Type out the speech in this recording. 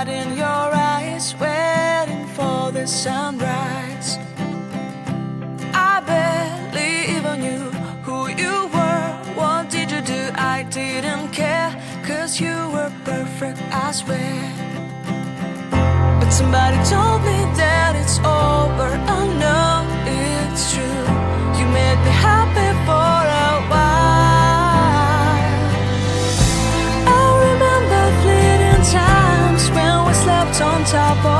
light in your eyes, waiting for the sunrise. I barely even knew who you were. What did you do? I didn't care, 'cause you were perfect, I swear. But somebody told me that it's over. I know it's true. You made me happy for a while. I remember fleeting times when we slept on top of